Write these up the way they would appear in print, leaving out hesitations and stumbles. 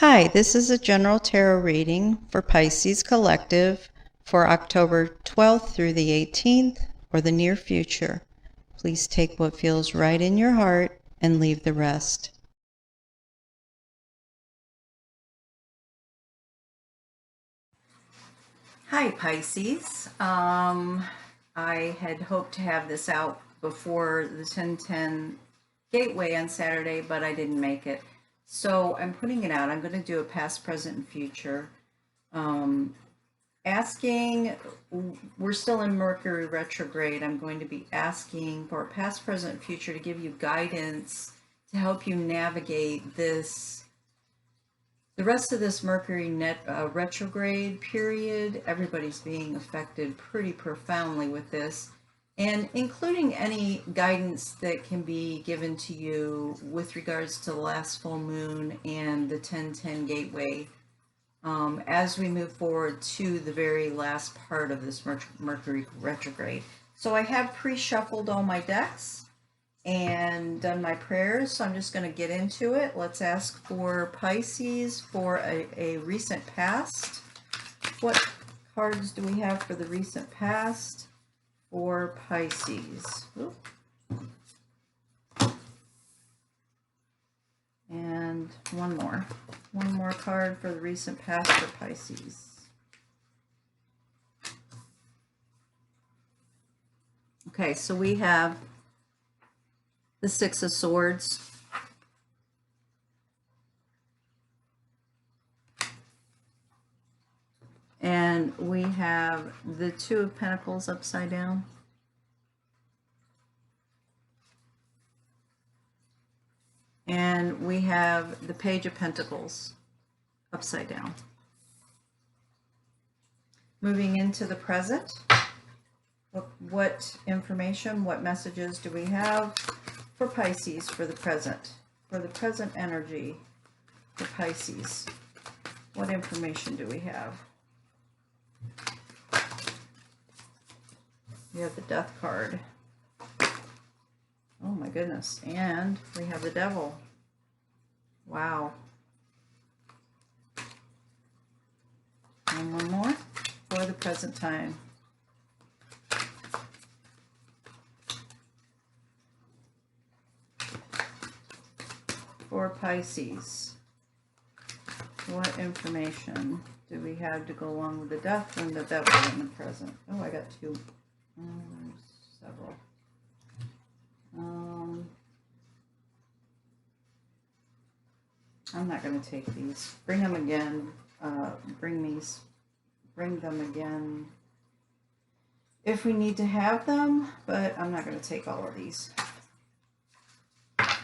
Hi, this is a general tarot reading for Pisces Collective for October 12th through the 18th or the near future. Please take what feels right in your heart and leave the rest. Hi, Pisces. I had hoped to have this out before the 10:10 Gateway on Saturday, but I didn't make it. So I'm putting it out. I'm going to do a past, present, and future. Asking, we're still in Mercury retrograde. I'm going to be asking for past, present, future to give you guidance to help you navigate this, the rest of this Mercury retrograde period. Everybody's being affected pretty profoundly with this, and including any guidance that can be given to you with regards to the last full moon and the 10:10 Gateway. As we move forward to the very last part of this Mercury retrograde. So I have pre-shuffled all my decks and done my prayers, so I'm just going to get into it. Let's ask for Pisces for a recent past. What cards do we have for the recent past for Pisces? Ooh. And one more card for the recent past for Pisces. Okay, so we have the Six of Swords, and we have the Two of Pentacles upside down, and we have the Page of Pentacles upside down. Moving into the present, what information, what messages do we have for Pisces for the present energy for Pisces? What information do we have? We have the Death card. Oh my goodness. And we have the Devil. Wow. And one more for the present time. For Pisces, what information do we have to go along with the Death and the Devil in the present? Oh, I got two. There's several. I'm not going to take these. Bring them again. Bring them again if we need to have them, but I'm not going to take all of these. I'm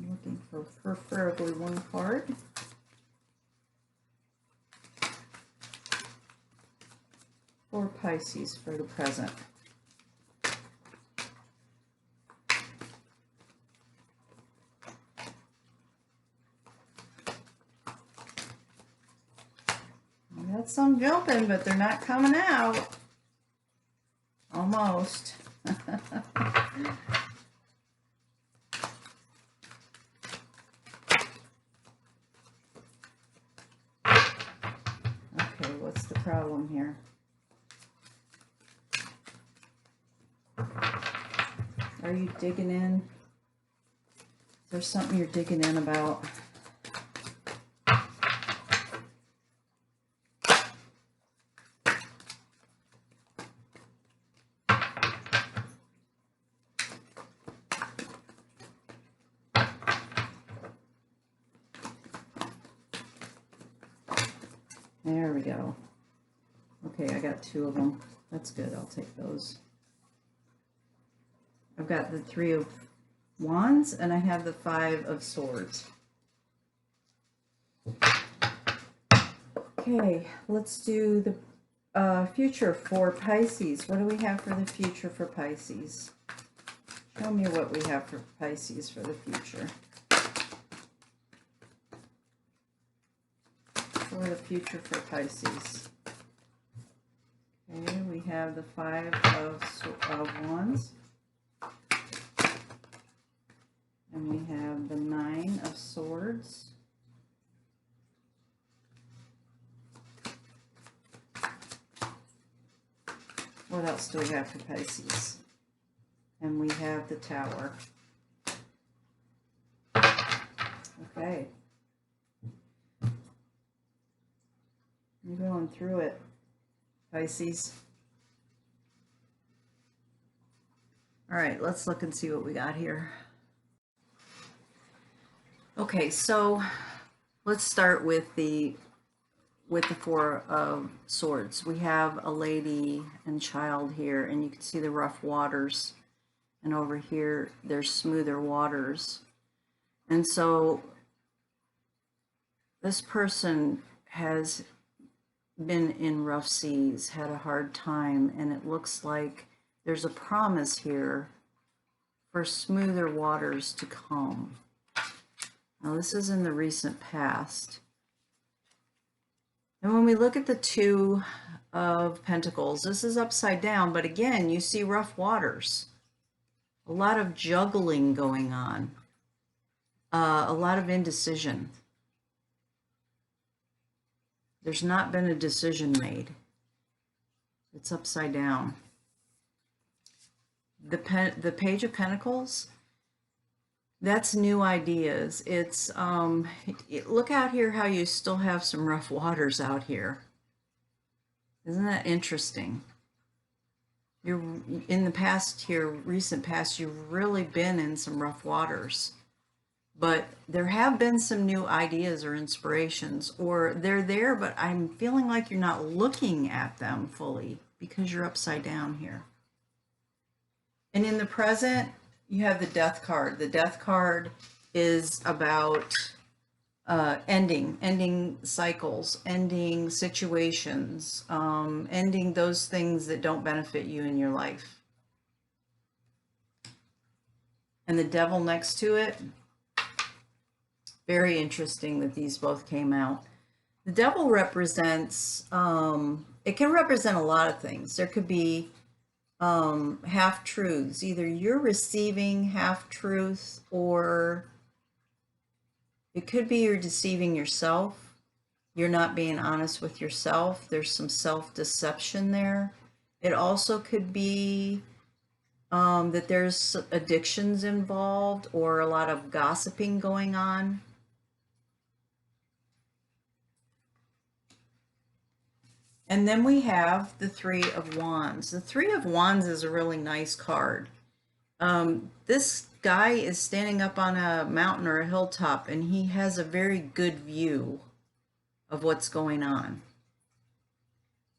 looking for preferably one card. For Pisces for the present. I got some jumping, but they're not coming out. Almost. Okay, what's the problem here? Are you digging in? Is there something you're digging in about? There we go. Okay, I got two of them. That's good. I'll take those. I've got the Three of Wands and I have the Five of Swords. Okay, let's do the future for Pisces. What do we have for the future for Pisces? Show me what we have for Pisces for the future. For the future for Pisces. Okay, we have the Five of Wands. And we have the Nine of Swords. What else do we have for Pisces? And we have the Tower. Okay. I'm going through it, Pisces. All right, let's look and see what we got here. Okay, so let's start with the Four of Swords. We have a lady and child here, and you can see the rough waters. And over here, there's smoother waters. And so this person has been in rough seas, had a hard time, and it looks like there's a promise here for smoother waters to come. Now, this is in the recent past. And when we look at the Two of Pentacles, this is upside down, but again, you see rough waters. A lot of juggling going on. A lot of indecision. There's not been a decision made. It's upside down. The Page of Pentacles, that's new ideas. It's look out here how you still have some rough waters out here. Isn't that interesting? You're in the past here, recent past, you've really been in some rough waters. But there have been some new ideas or inspirations, or they're there, but I'm feeling like you're not looking at them fully because you're upside down here. And in the present, you have the Death card. The Death card is about ending cycles, ending situations, ending those things that don't benefit you in your life. And the Devil next to it, very interesting that these both came out. The Devil represents, it can represent a lot of things. There could be half-truths. Either you're receiving half-truth, or it could be you're deceiving yourself. You're not being honest with yourself. There's some self-deception there. It also could be that there's addictions involved, or a lot of gossiping going on. And then we have the Three of Wands. The Three of Wands is a really nice card. This guy is standing up on a mountain or a hilltop, and he has a very good view of what's going on.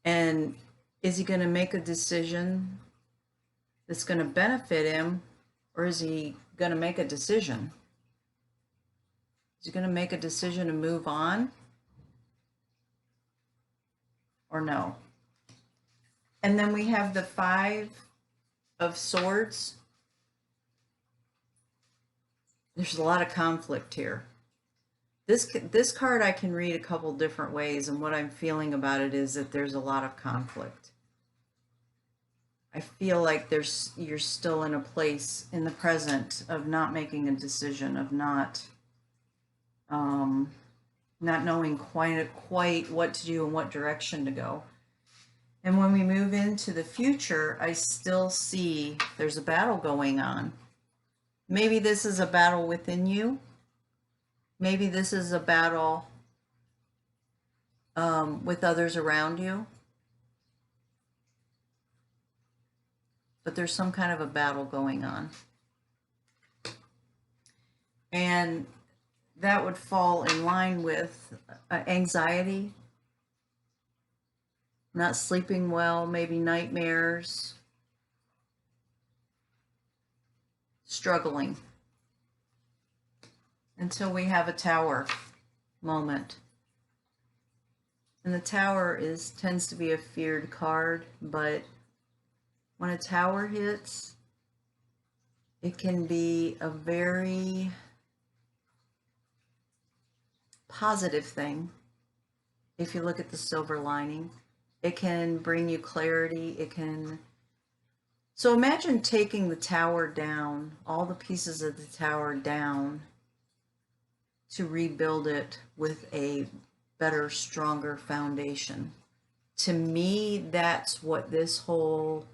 And is he going to make a decision that's going to benefit him, or is he going to make a decision? Is he going to make a decision to move on? Or no? And then we have the Five of Swords. There's a lot of conflict here. This card I can read a couple different ways, and what I'm feeling about it is that there's a lot of conflict. I feel like you're still in a place in the present of not making a decision, of not knowing quite what to do and what direction to go. And when we move into the future, I still see there's a battle going on. Maybe this is a battle within you. Maybe this is a battle with others around you. But there's some kind of a battle going on. And that would fall in line with anxiety, not sleeping well, maybe nightmares, struggling, until we have a Tower moment. And the Tower tends to be a feared card, but when a Tower hits, it can be a very positive thing. If you look at the silver lining, it can bring you clarity. It can So imagine taking the tower down, all the pieces of the tower down, to rebuild it with a better, stronger foundation. To me, that's what this whole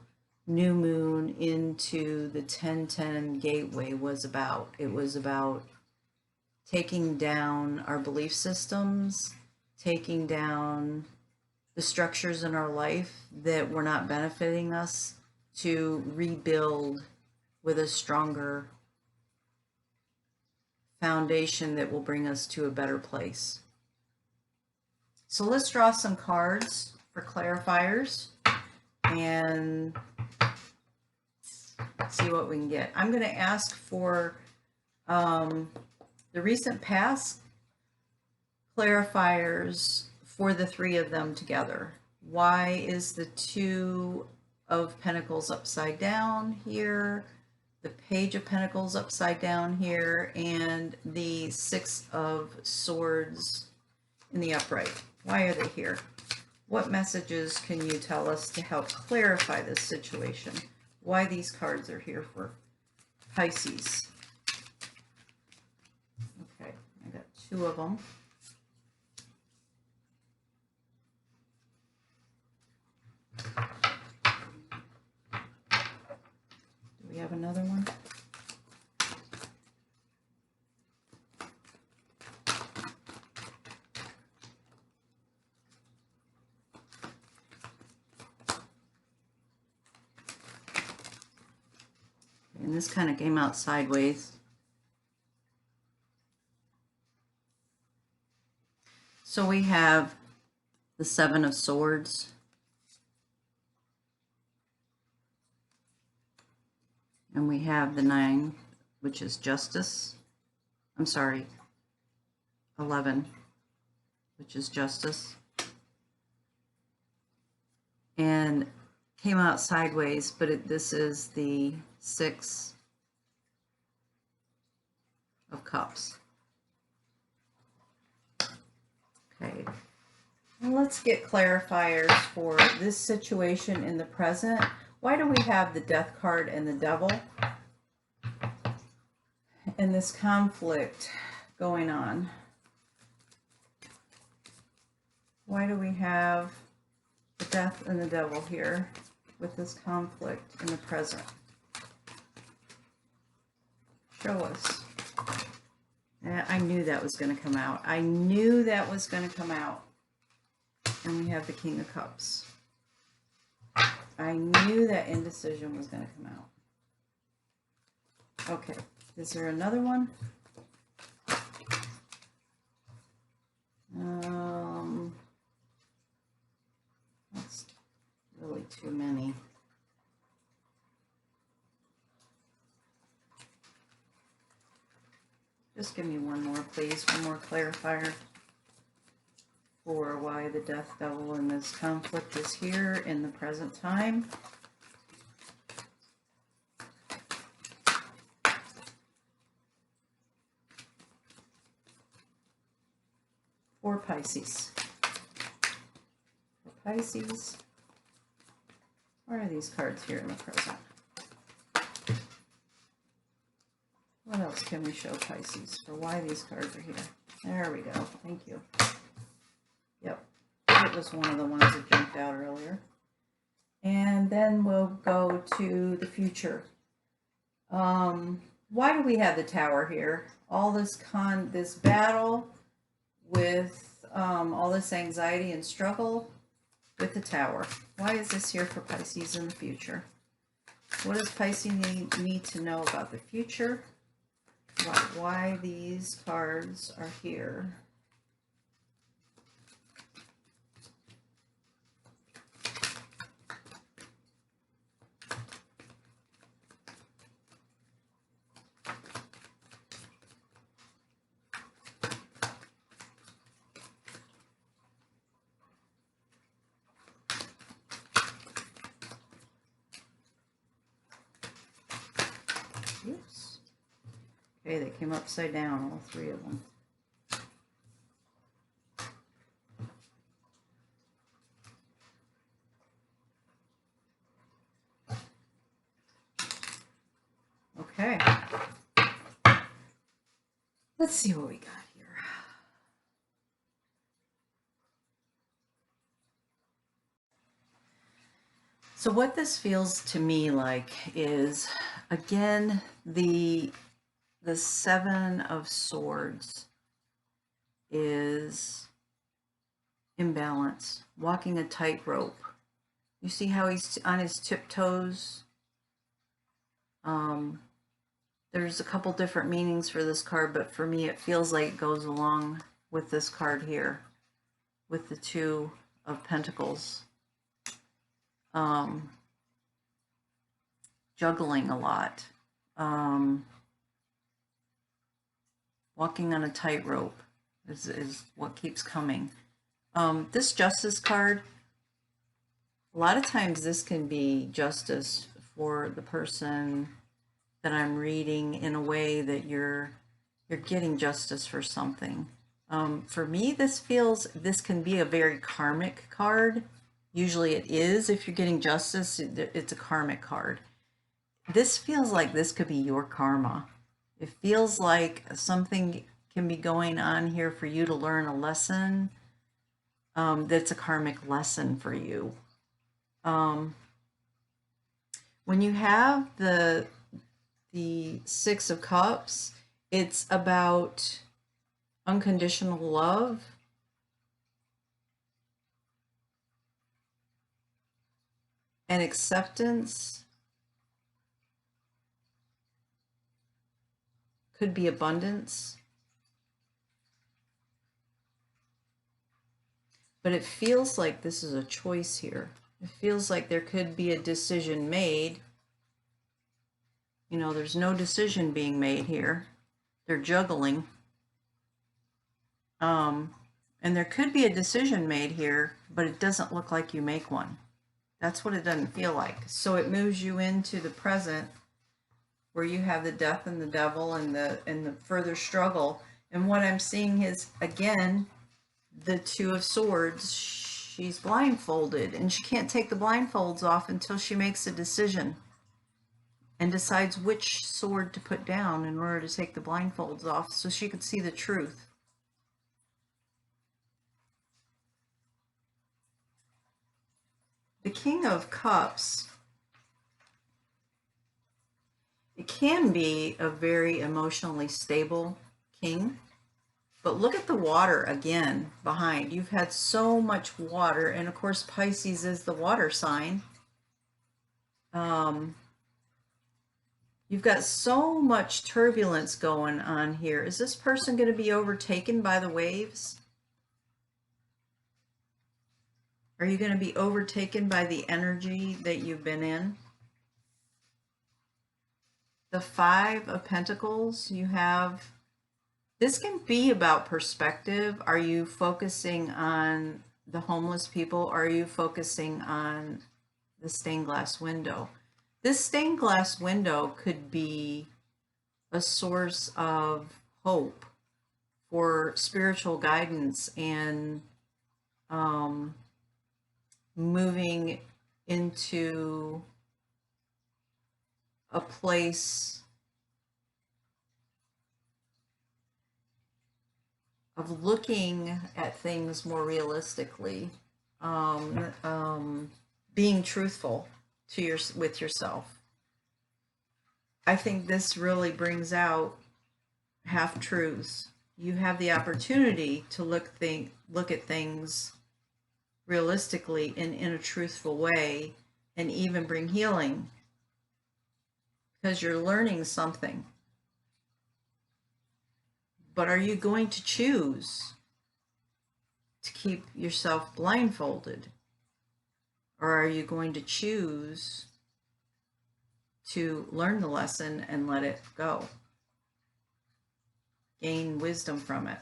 new moon into the 1010 gateway was about. It was about taking down our belief systems, taking down the structures in our life that were not benefiting us, to rebuild with a stronger foundation that will bring us to a better place. So let's draw some cards for clarifiers and see what we can get. I'm going to ask for the recent past clarifiers for the three of them together. Why is the Two of Pentacles upside down here, the Page of Pentacles upside down here, and the Six of Swords in the upright? Why are they here? What messages can you tell us to help clarify this situation? Why these cards are here for Pisces? Okay, I got two of them. Do we have another one? And this kind of came out sideways. So we have the Seven of Swords. And we have the 9, which is Justice. I'm sorry, 11, which is Justice. And came out sideways, but this is the 6 of Cups. Okay, well, let's get clarifiers for this situation in the present. Why do we have the Death card and the Devil and this conflict going on? Why do we have the Death and the Devil here with this conflict in the present? Show us. I knew that was going to come out. I knew that was going to come out. And we have the King of Cups. I knew that indecision was going to come out. Okay, is there another one? That's really too many. Just give me one more, please. One more clarifier for why the Death, Devil, and this conflict is here in the present time. For Pisces. For Pisces. Why are these cards here in the present? What else can we show Pisces for why these cards are here? There we go. Thank you. Yep. It was one of the ones that jumped out earlier. And then we'll go to the future. Why do we have the Tower here? All this battle with all this anxiety and struggle with the Tower. Why is this here for Pisces in the future? What does Pisces need to know about the future? Why these cards are here? Oops. Okay, they came upside down, all three of them. Let's see what we got here. So what this feels to me like is, again, the Seven of Swords is imbalance, walking a tightrope. You see how he's on his tiptoes? There's a couple different meanings for this card, but for me it feels like it goes along with this card here, with the Two of Pentacles. Juggling a lot. Walking on a tightrope is what keeps coming. This Justice card, a lot of times this can be justice for the person that I'm reading, in a way that you're getting justice for something. For me, this can be a very karmic card. Usually it is. If you're getting justice, it's a karmic card. This feels like this could be your karma. It feels like something can be going on here for you to learn a lesson, that's a karmic lesson for you. When you have the Six of Cups, it's about unconditional love, and acceptance. Could be abundance. But it feels like this is a choice here. It feels like there could be a decision made. You know, there's no decision being made here. They're juggling. And there could be a decision made here, but it doesn't look like you make one. That's what it doesn't feel like. So it moves you into the present, where you have the Death and the Devil and the further struggle. And what I'm seeing is, again, the Two of Swords. She's blindfolded, and she can't take the blindfolds off until she makes a decision and decides which sword to put down in order to take the blindfolds off, so she could see the truth. The King of Cups, it can be a very emotionally stable king, but look at the water again behind. You've had so much water, and of course Pisces is the water sign. You've got so much turbulence going on here. Is this person going to be overtaken by the waves? Are you going to be overtaken by the energy that you've been in? The Five of Pentacles, you have, this can be about perspective. Are you focusing on the homeless people? Or are you focusing on the stained glass window? This stained glass window could be a source of hope for spiritual guidance and moving into a place of looking at things more realistically, being truthful to with yourself. I think this really brings out half-truths. You have the opportunity to look at things realistically and in a truthful way, and even bring healing, because you're learning something. But are you going to choose to keep yourself blindfolded? Or are you going to choose to learn the lesson and let it go? Gain wisdom from it.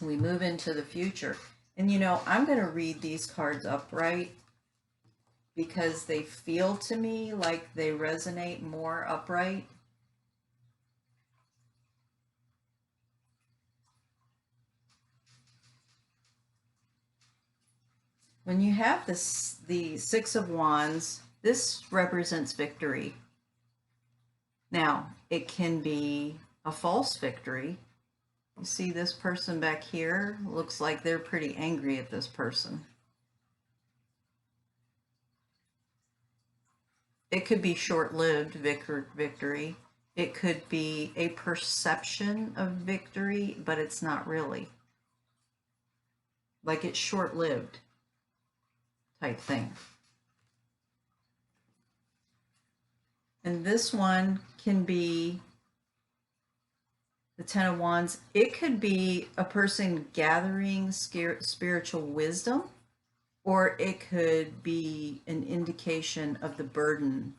We move into the future. And you know, I'm going to read these cards upright because they feel to me like they resonate more upright. When you have this, the Six of Wands, this represents victory. Now, it can be a false victory. You see this person back here? Looks like they're pretty angry at this person. It could be short-lived victory. It could be a perception of victory, but it's not really. Like it's short-lived type thing. And this one can be the Ten of Wands. It could be a person gathering spiritual wisdom, or it could be an indication of the burden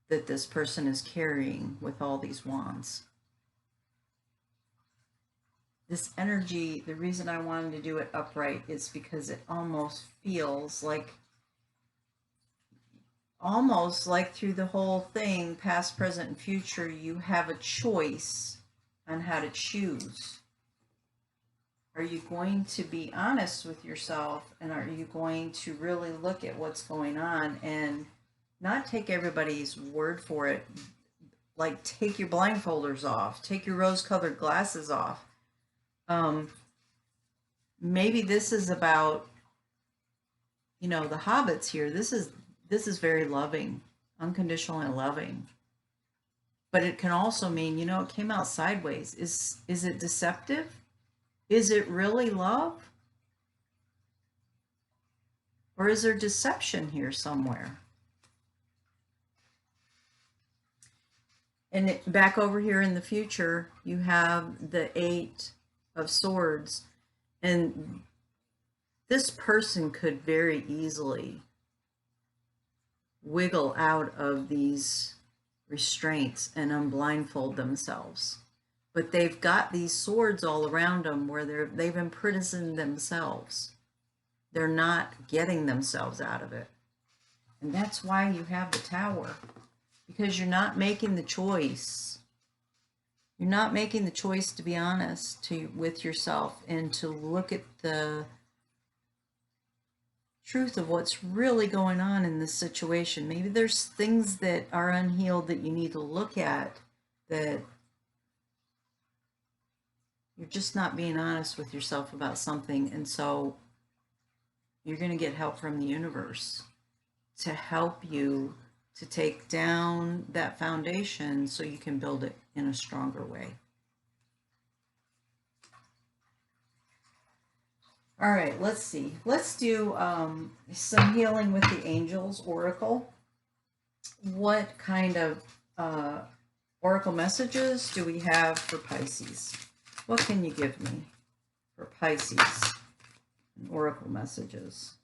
that this person is carrying with all these wands. This energy, the reason I wanted to do it upright is because it almost feels like, through the whole thing, past, present, and future, you have a choice on how to choose. Are you going to be honest with yourself, and are you going to really look at what's going on and not take everybody's word for it? Like, take your blindfolders off, take your rose-colored glasses off. Maybe this is about, the hobbits here. This is very loving, unconditionally loving. But it can also mean, it came out sideways. Is it deceptive? Is it really love? Or is there deception here somewhere? And back over here in the future, you have the Eight of Swords. And this person could very easily wiggle out of these restraints and unblindfold themselves. But they've got these swords all around them where they've imprisoned themselves. They're not getting themselves out of it. And that's why you have the Tower. Because you're not making the choice. You're not making the choice to be honest with yourself and to look at the truth of what's really going on in this situation. Maybe there's things that are unhealed that you need to look at, that you're just not being honest with yourself about something. And so you're going to get help from the universe to help you to take down that foundation so you can build it in a stronger way. All right, let's see. Let's do some healing with the angels oracle. What kind of oracle messages do we have for Pisces? What can you give me for Pisces? Oracle messages.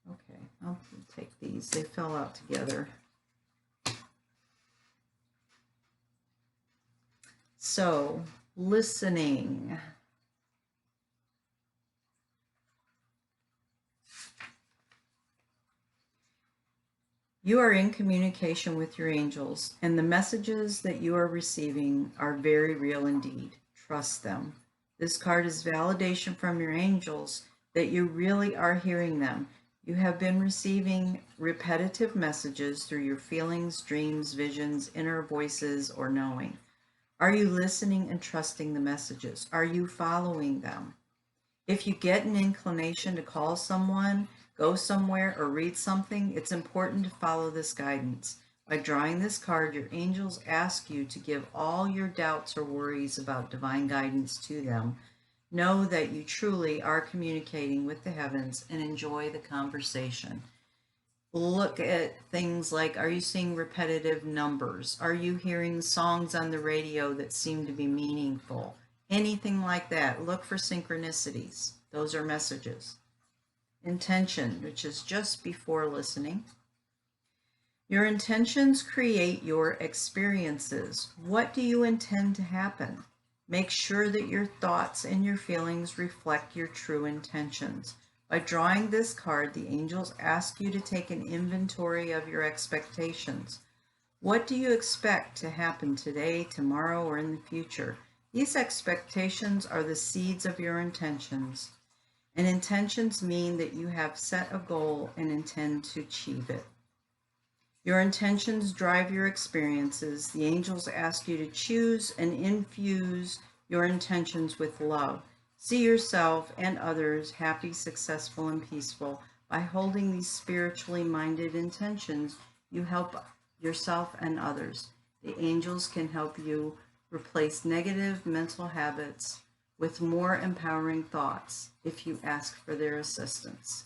Okay, I'll take these. They fell out together. So, listening. You are in communication with your angels, and the messages that you are receiving are very real indeed. Trust them. This card is validation from your angels that you really are hearing them. You have been receiving repetitive messages through your feelings, dreams, visions, inner voices, or knowing. Are you listening and trusting the messages? Are you following them? If you get an inclination to call someone, go somewhere, or read something, it's important to follow this guidance. By drawing this card, your angels ask you to give all your doubts or worries about divine guidance to them. Know that you truly are communicating with the heavens and enjoy the conversation. Look at things like, are you seeing repetitive numbers? Are you hearing songs on the radio that seem to be meaningful? Anything like that. Look for synchronicities. Those are messages. Intention, which is just before listening. Your intentions create your experiences. What do you intend to happen? Make sure that your thoughts and your feelings reflect your true intentions. By drawing this card, the angels ask you to take an inventory of your expectations. What do you expect to happen today, tomorrow, or in the future? These expectations are the seeds of your intentions. And intentions mean that you have set a goal and intend to achieve it. Your intentions drive your experiences. The angels ask you to choose and infuse your intentions with love. See yourself and others happy, successful, and peaceful. By holding these spiritually minded intentions, you help yourself and others. The angels can help you replace negative mental habits with more empowering thoughts if you ask for their assistance.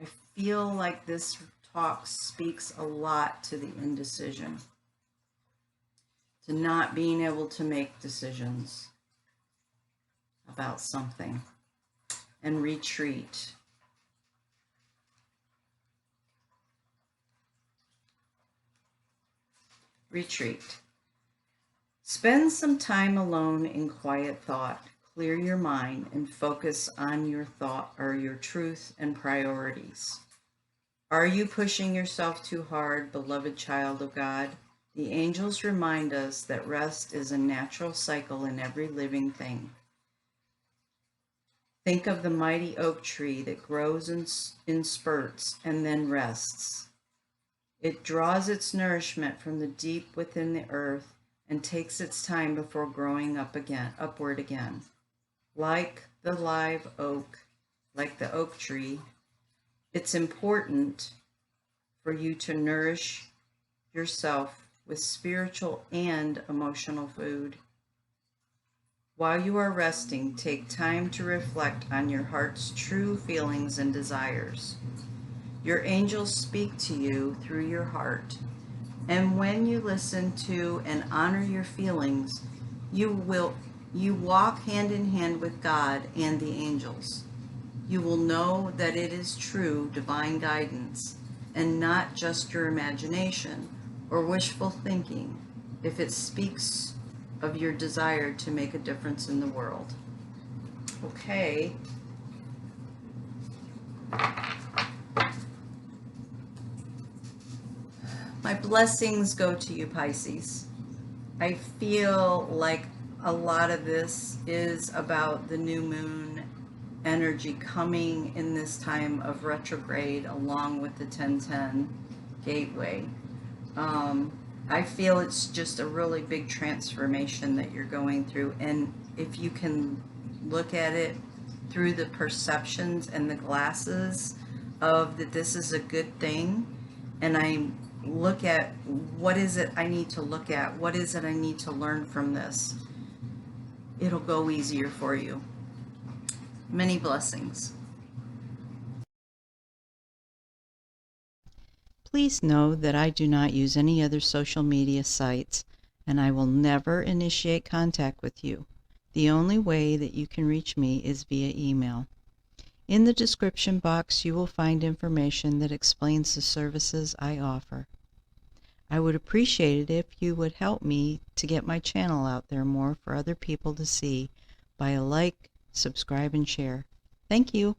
I feel like this talk speaks a lot to the indecision, to not being able to make decisions about something, and retreat. Retreat. Spend some time alone in quiet thought. Clear your mind and focus on your thought or your truth and priorities. Are you pushing yourself too hard, beloved child of God? The angels remind us that rest is a natural cycle in every living thing. Think of the mighty oak tree that grows in spurts and then rests. It draws its nourishment from the deep within the earth and takes its time before growing upward again. Like the live oak, like the oak tree, it's important for you to nourish yourself with spiritual and emotional food. While you are resting, take time to reflect on your heart's true feelings and desires. Your angels speak to you through your heart, and when you listen to and honor your feelings, you walk hand in hand with God and the angels. You will know that it is true divine guidance and not just your imagination or wishful thinking if it speaks of your desire to make a difference in the world. Okay. My blessings go to you, Pisces. I feel like a lot of this is about the new moon energy coming in this time of retrograde along with the 1010 gateway. I feel it's just a really big transformation that you're going through, and if you can look at it through the perceptions and the glasses of that this is a good thing, and I look at what is it I need to look at, what is it I need to learn from this, it'll go easier for you. Many blessings. Please know that I do not use any other social media sites, and I will never initiate contact with you. The only way that you can reach me is via email. In the description box, you will find information that explains the services I offer. I would appreciate it if you would help me to get my channel out there more for other people to see by a like, subscribe, and share. Thank you.